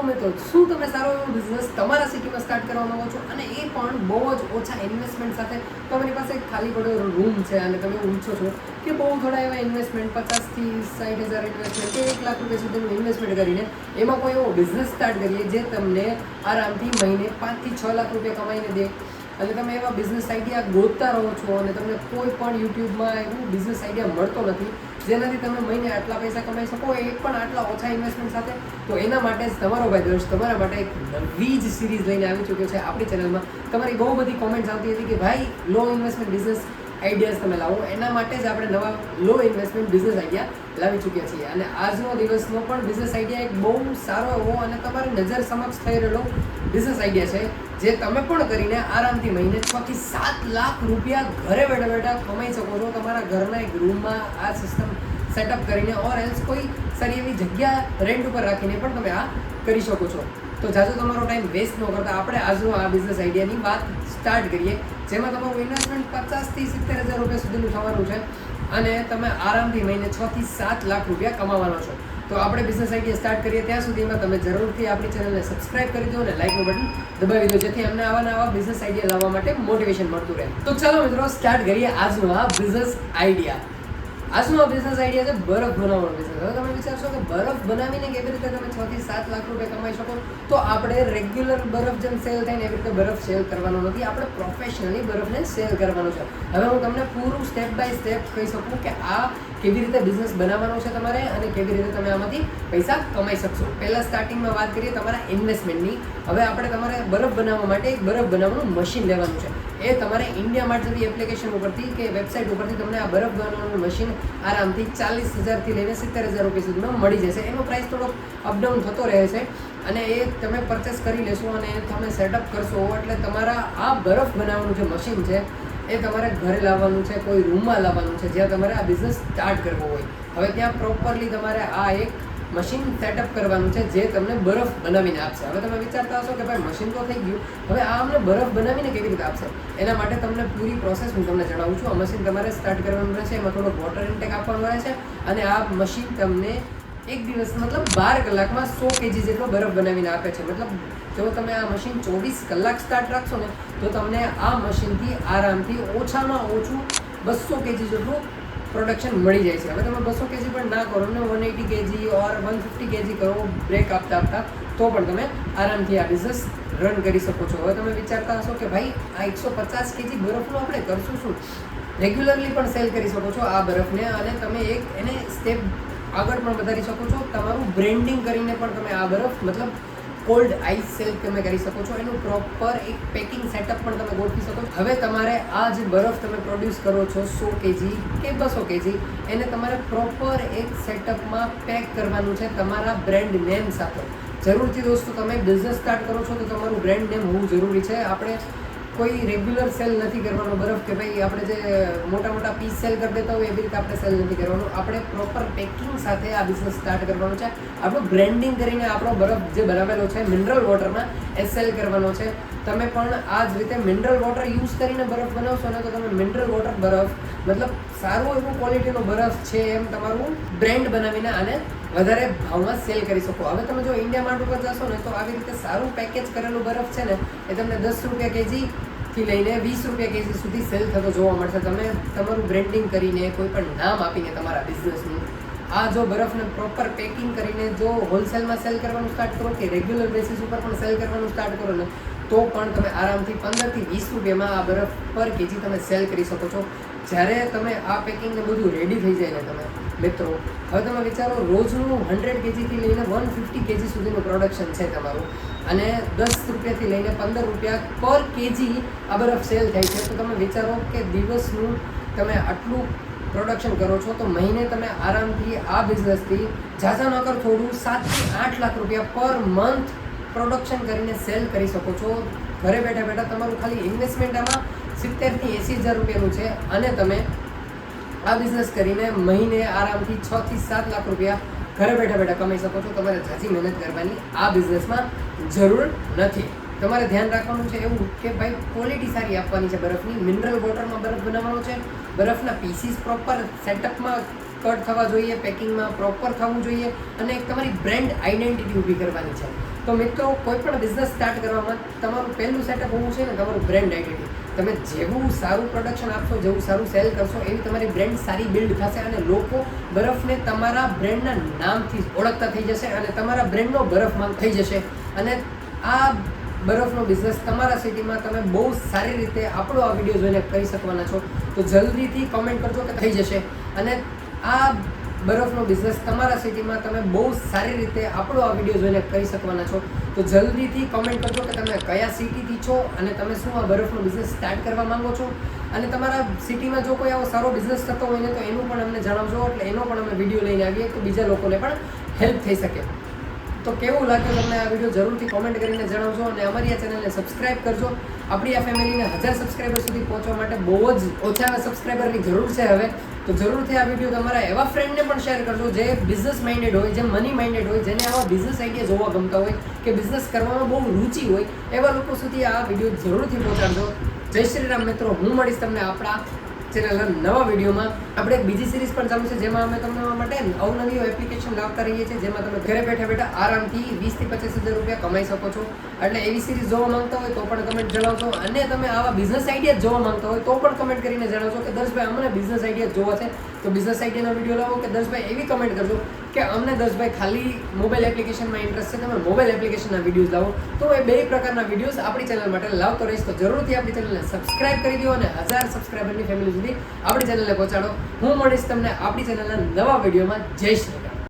મિત્રો, શું તમે સારો એવો બિઝનેસ તમારા સિટીમાં સ્ટાર્ટ કરવા માંગો છો અને એ પણ બહુ જ ઓછા ઇન્વેસ્ટમેન્ટ સાથે? તમારી પાસે એક ખાલી પડ્યો રૂમ છે અને તમે ઊંચો છો કે બહુ થોડા એવા ઇન્વેસ્ટમેન્ટ 50 થી 60,000 ઇન્વેસ્ટમેન્ટ કે 1 લાખ રૂપિયા સુધીનું ઇન્વેસ્ટમેન્ટ કરીને એમાં કોઈ એવો બિઝનેસ સ્ટાર્ટ કરીએ જે તમને આરામથી મહિને 5 થી 6 લાખ રૂપિયા કમાઈને દે. અને તમે એવા બિઝનેસ આઈડિયા ગોતતા રહો છો અને તમને કોઈ પણ યુટ્યુબમાં એવું બિઝનેસ આઈડિયા મળતો નથી જેનાથી તમે મહિને આટલા પૈસા કમાઈ શકો, એ પણ આટલા ઓછા ઇન્વેસ્ટમેન્ટ સાથે. તો એના માટે જ તમારો ભાઈ દર્શ તમારા માટે એક નવી જ સિરીઝ લઈને આવી ચૂક્યો છે આપણી ચેનલમાં. તમારી બહુ બધી કોમેન્ટ્સ આવતી હતી કે ભાઈ લો ઇન્વેસ્ટમેન્ટ બિઝનેસ આઈડિયાઝ તમે લાવો. એના માટે જ આપણે નવા લો ઇન્વેસ્ટમેન્ટ બિઝનેસ આઈડિયા લાવી ચૂક્યા છીએ. અને આજનો દિવસનો પણ બિઝનેસ આઈડિયા એક બહુ સારો એવો અને તમારી નજર સમક્ષ થઈ રહેલો બિઝનેસ આઈડિયા છે જે તમે પણ કરીને આરામથી મહિને 6 થી 7 લાખ રૂપિયા ઘરે બેઠા બેઠા કમાઈ શકો છો. તમારા ઘરના એક રૂમમાં આ સિસ્ટમ સેટઅપ કરીને ઓર એલ્સ કોઈ સારી એવી જગ્યા રેન્ટ ઉપર રાખીને પણ તમે આ કરી શકો છો. તો જાજો તમારો ટાઈમ વેસ્ટ ન કરતા આપણે આજનો આ બિઝનેસ આઈડિયાની વાત સ્ટાર્ટ કરીએ, જેમાં તમારું ઇન્વેસ્ટમેન્ટ 50 થી 70,000 રૂપિયા સુધીનું થવાનું છે અને તમે આરામથી મહિને 6 થી 7 લાખ રૂપિયા કમાવાનો છો. તો આપણે બિઝનેસ આઈડિયા સ્ટાર્ટ કરીએ ત્યાં સુધીમાં તમે જરૂરથી આપણી ચેનલને સબસ્ક્રાઇબ કરી દો અને લાઇકનું બટન દબાવી દો, જેથી અમને આવા બિઝનેસ આઈડિયા લાવવા માટે મોટિવેશન મળતું રહે. તો ચાલો મિત્રો, સ્ટાર્ટ કરીએ આજનો આ બિઝનેસ આઈડિયા. આજનો આ બિઝનેસ આઈડિયા છે બરફ બનાવવાનો બિઝનેસ. હવે તમે વિચારશો કે બરફ બનાવીને કેવી રીતે તમે 6 થી 7 લાખ રૂપિયા કમાઈ શકો? તો આપણે રેગ્યુલર બરફ જેમ સેલ થાય ને એવી રીતે બરફ સેલ કરવાનો નથી, આપણે પ્રોફેશનલી બરફને સેલ કરવાનો છે. હવે હું તમને પૂરું સ્ટેપ બાય સ્ટેપ કહી શકું કે આ કેવી રીતે બિઝનેસ બનાવવાનો છે તમારે અને કેવી રીતે તમે આમાંથી પૈસા કમાઈ શકશો. પહેલાં સ્ટાર્ટિંગમાં વાત કરીએ તમારા ઇન્વેસ્ટમેન્ટની. હવે આપણે તમારે બરફ બનાવવા માટે એક બરફ બનાવવાનું મશીન લેવાનું છે. એ તમારે ઇન્ડિયા માર્ટ જેવી એપ્લિકેશન ઉપરથી કે વેબસાઇટ ઉપરથી તમને આ બરફ બનાવવાનું મશીન આરામથી 40,000 થી લઈને 70,000 રૂપિયા સુધીમાં મળી જશે. એનો પ્રાઇસ થોડોક અપડાઉન થતો રહે છે અને એ તમે પરચેસ કરી લેશો અને તમે સેટઅપ કરશો એટલે તમારા આ બરફ બનાવવાનું જે મશીન છે એ તમારે ઘરે લાવવાનું છે, કોઈ રૂમમાં લાવવાનું છે જ્યાં તમારે આ બિઝનેસ સ્ટાર્ટ કરવો હોય. હવે ત્યાં પ્રોપરલી તમારે આ એક મશીન સેટઅપ કરવાનું છે જે તમને બરફ બનાવીને આપશે. હવે તમે વિચારતા હશો કે ભાઈ મશીન તો થઈ ગયું, હવે આ અમને બરફ બનાવીને કેવી રીતે આપશે? એના માટે તમને પૂરી પ્રોસેસ હું તમને જણાવું છું. આ મશીન તમારે સ્ટાર્ટ કરવાનું રહેશે, એમાં થોડોક વોટર ઇન્ટેક આપવાનું રહે છે અને આ મશીન તમને એક દિવસ મતલબ 12 કલાકમાં 100 kg જેટલો બરફ બનાવીને આપે છે. મતલબ જો તમે આ મશીન 24 કલાક સ્ટાર્ટ રાખશો ને તો તમને આ મશીનથી આરામથી ઓછામાં ઓછું 200 kg જેટલું પ્રોડક્શન મળી જાય છે. હવે તમે 200 kg પણ ના કરો ને 180 kg ઓર 150 kg કરો બ્રેક આપતા તો પણ તમે આરામથી આ બિઝનેસ રન કરી શકો છો. હવે તમે વિચારતા હશો કે ભાઈ આ 150 kg બરફનું આપણે કરશું શું? રેગ્યુલરલી પણ સેલ કરી શકો છો આ બરફને અને તમે એને સ્ટેપ આગળ પણ વધારી શકો છો. તમારું બ્રેન્ડિંગ કરીને પણ તમે આ બરફ મતલબ કોલ્ડ આઈસ સેલ તમે કરી શકો છો. એનું પ્રોપર એક પેકિંગ સેટઅપ પણ તમે ગોઠવી શકો છો. હવે તમારે આ જે બરફ તમે પ્રોડ્યુસ કરો છો 100 kg કે 200 kg એને તમારે પ્રોપર એક સેટઅપમાં પેક કરવાનું છે તમારા બ્રેન્ડ નેમ સાથે. જરૂરથી દોસ્તો તમે બિઝનેસ સ્ટાર્ટ કરો છો તો તમારું બ્રેન્ડ નેમ હોવું જરૂરી છે. આપણે કોઈ રેગ્યુલર સેલ નથી કરવાનો બરફ કે ભાઈ આપણે જે મોટા પીસ સેલ કરી દેતા હોય એવી રીતે આપણે સેલ નથી કરવાનું. આપણે પ્રોપર પેકિંગ સાથે આ બિઝનેસ સ્ટાર્ટ કરવાનો છે. આપણું બ્રેન્ડિંગ કરીને આપણો બરફ જે બનાવેલો છે મિનરલ વોટરમાં એ સેલ કરવાનો છે. તમે પણ આ જ રીતે મિનરલ વોટર યુઝ કરીને બરફ બનાવશો ને તો તમે મિનરલ વોટર બરફ મતલબ સારું એવું ક્વોલિટીનો બરફ છે એમ તમારું બ્રેન્ડ બનાવીને આને વધારે ભાવમાં સેલ કરી શકો. હવે તમે જો ઇન્ડિયા માર્ટ ઉપર જશો ને તો આવી રીતે સારું પેકેજ કરેલું બરફ છે ને એ તમને 10 રૂપિયા kg થી લઈને 20 રૂપિયા kg સુધી સેલ થતો જોવા મળશે. તમે તમારું બ્રેન્ડિંગ કરીને કોઈ પણ નામ આપીને તમારા બિઝનેસનું આ જો બરફને પ્રોપર પેકિંગ કરીને જો હોલસેલમાં સેલ કરવાનું સ્ટાર્ટ કરો કે રેગ્યુલર બેસિસ ઉપર પણ સેલ કરવાનું સ્ટાર્ટ કરો ને તો પણ તમે આરામથી 15 થી 20 રૂપિયામાં આ બરફ પર kg તમે સેલ કરી શકો છો. જ્યારે તમે આ પેકિંગને બધું રેડી થઈ જાય ને તમે મિત્રો, હવે તમે વિચારો રોજનું 100 kg થી લઈને 150 kg સુધીનું પ્રોડક્શન છે તમારું અને 10 રૂપિયાથી લઈને 15 રૂપિયા પર kg આ બરફ સેલ થાય છે. તો તમે વિચારો કે દિવસનું તમે આટલું પ્રોડક્શન કરો છો તો મહિને તમે આરામથી આ બિઝનેસથી ઝાઝા નકર થોડું 7 થી 8 લાખ રૂપિયા પર મંથ પ્રોડક્શન કરીને સેલ કરી શકો છો. ઘરે બેઠા તમારું ખાલી ઇન્વેસ્ટમેન્ટ આમાં 70 થી 80,000 રૂપિયાનું છે અને તમે આ બિઝનેસ કરીને મહિને આરામથી 6 થી 7 લાખ રૂપિયા ઘરે બેઠા કમાઈ શકો છો. તમારે ઝાઝી મહેનત કરવાની આ બિઝનેસમાં જરૂર નથી. તમારે ધ્યાન રાખવાનું છે એવું કે ભાઈ ક્વોલિટી સારી આપવાની છે બરફની. મિનરલ વોટરમાં બરફ બનાવવાનો છે. બરફના પીસીસ પ્રોપર સેટઅપમાં કટ થવા જોઈએ, પેકિંગમાં પ્રોપર થવું જોઈએ અને એક તમારી બ્રેન્ડ આઈડેન્ટિટી ઊભી કરવાની છે. તો મિત્રો કોઈ પણ બિઝનેસ સ્ટાર્ટ કરવામાં તમારું પહેલું સેટઅપ હોવું છે ને તમારું બ્રેન્ડ આઈડેન્ટિટી. તમે જેવું સારું પ્રોડક્શન આપશો, જેવું સારું સેલ કરશો, એવી તમારી બ્રેન્ડ સારી બિલ્ડ થશે અને લોકો બરફને તમારા બ્રેન્ડના નામથી ઓળખતા થઈ જશે અને તમારા બ્રેન્ડનો બરફ માંગ થઈ જશે. અને આ બરફનો બિઝનેસ તમારા સિટીમાં તમે બહુ સારી રીતે આપણો આ વિડીયો જોઈને કરી શકવાના છો. તો જલ્દીથી કમેન્ટ કરજો કે થઈ જશે. અને આ બરફનો બિઝનેસ તમારા સિટીમાં તમે બહુ સારી રીતે આપણો આ વિડીયો જોઈને કરી શકવાના છો. તો જલ્દીથી કમેન્ટ કરજો કે તમે કયા સિટીથી છો અને તમે શું આ બરફનો બિઝનેસ સ્ટાર્ટ કરવા માંગો છો. અને તમારા સિટીમાં જો કોઈ આવો સારો બિઝનેસ થતો હોય ને તો એનું પણ અમને જણાવજો, એટલે એનો પણ અમે વિડીયો લઈને આવીએ તો બીજા લોકોને પણ હેલ્પ થઈ શકે. તો કેવું લાગ્યું તમને આ વિડીયો જરૂરથી કોમેન્ટ કરીને જણાવજો અને અમારી આ ચેનલને સબસ્ક્રાઇબ કરજો. આપણી આ ફેમિલીને 1000 સબસ્ક્રાઈબર સુધી પહોંચવા માટે બહુ જ ઓછા સબસ્ક્રાઈબરની જરૂર છે હવે. તો જરૂરથી આ વિડીયો તમારા એવા ફ્રેન્ડને પણ શેર કરજો જે બિઝનેસ માઇન્ડેડ હોય, જે મની માઇન્ડેડ હોય, જેને આવા બિઝનેસ આઈડિયા જોવા ગમતા હોય કે બિઝનેસ કરવામાં બહુ રુચિ હોય, એવા લોકો સુધી આ વિડીયો જરૂરથી પહોંચાડજો. જય શ્રી રામ મિત્રો, હું મળીશ તમને આપણા ચેનલના નવા વિડીયોમાં. આપણે એક બીજી સિરીઝ પણ ચાલુ છે જેમાં અમે તમને માટે અવનવી એપ્લિકેશન લાવતા રહીએ છીએ, જેમાં તમે ઘરે બેઠા બેઠા આરામથી 20 થી 25 હજાર રૂપિયા કમાઈ શકો છો. એટલે એવી સિરીઝ જોવા માંગતા હોય તો પણ કમેન્ટ જણાવજો. અને તમે આવા બિઝનેસ આઈડિયા જોવા માંગતા હોય તો પણ કમેન્ટ કરીને જણાવજો કે દર્શભાઈ અમને બિઝનેસ આઈડિયા જોવા છે, તો બિઝનેસ આઈડિયાનો વિડીયો લાવો. કે દર્શભાઈ એવી કમેન્ટ કરજો કે અમને દર્શભાઈ ખાલી મોબાઈલ એપ્લિકેશનમાં ઇન્ટરેસ્ટ છે, તમે મોબાઈલ એપ્લિકેશનના વિડીયોઝ લાવો. તો એ બે પ્રકારના વિડીયોઝ આપણી ચેનલ માટે લાવતો રહીશ. તો જરૂરથી આપણી ચેનલને સબસ્ક્રાઇબ કરી દો અને 1000 સબસ્ક્રાઈબરની ફેમિલી સુધી આપણી ચેનલને પહોંચાડો. હું મળીશ તમને આપણી ચેનલના નવા વિડીયોમાં. જય શ્રી રામ.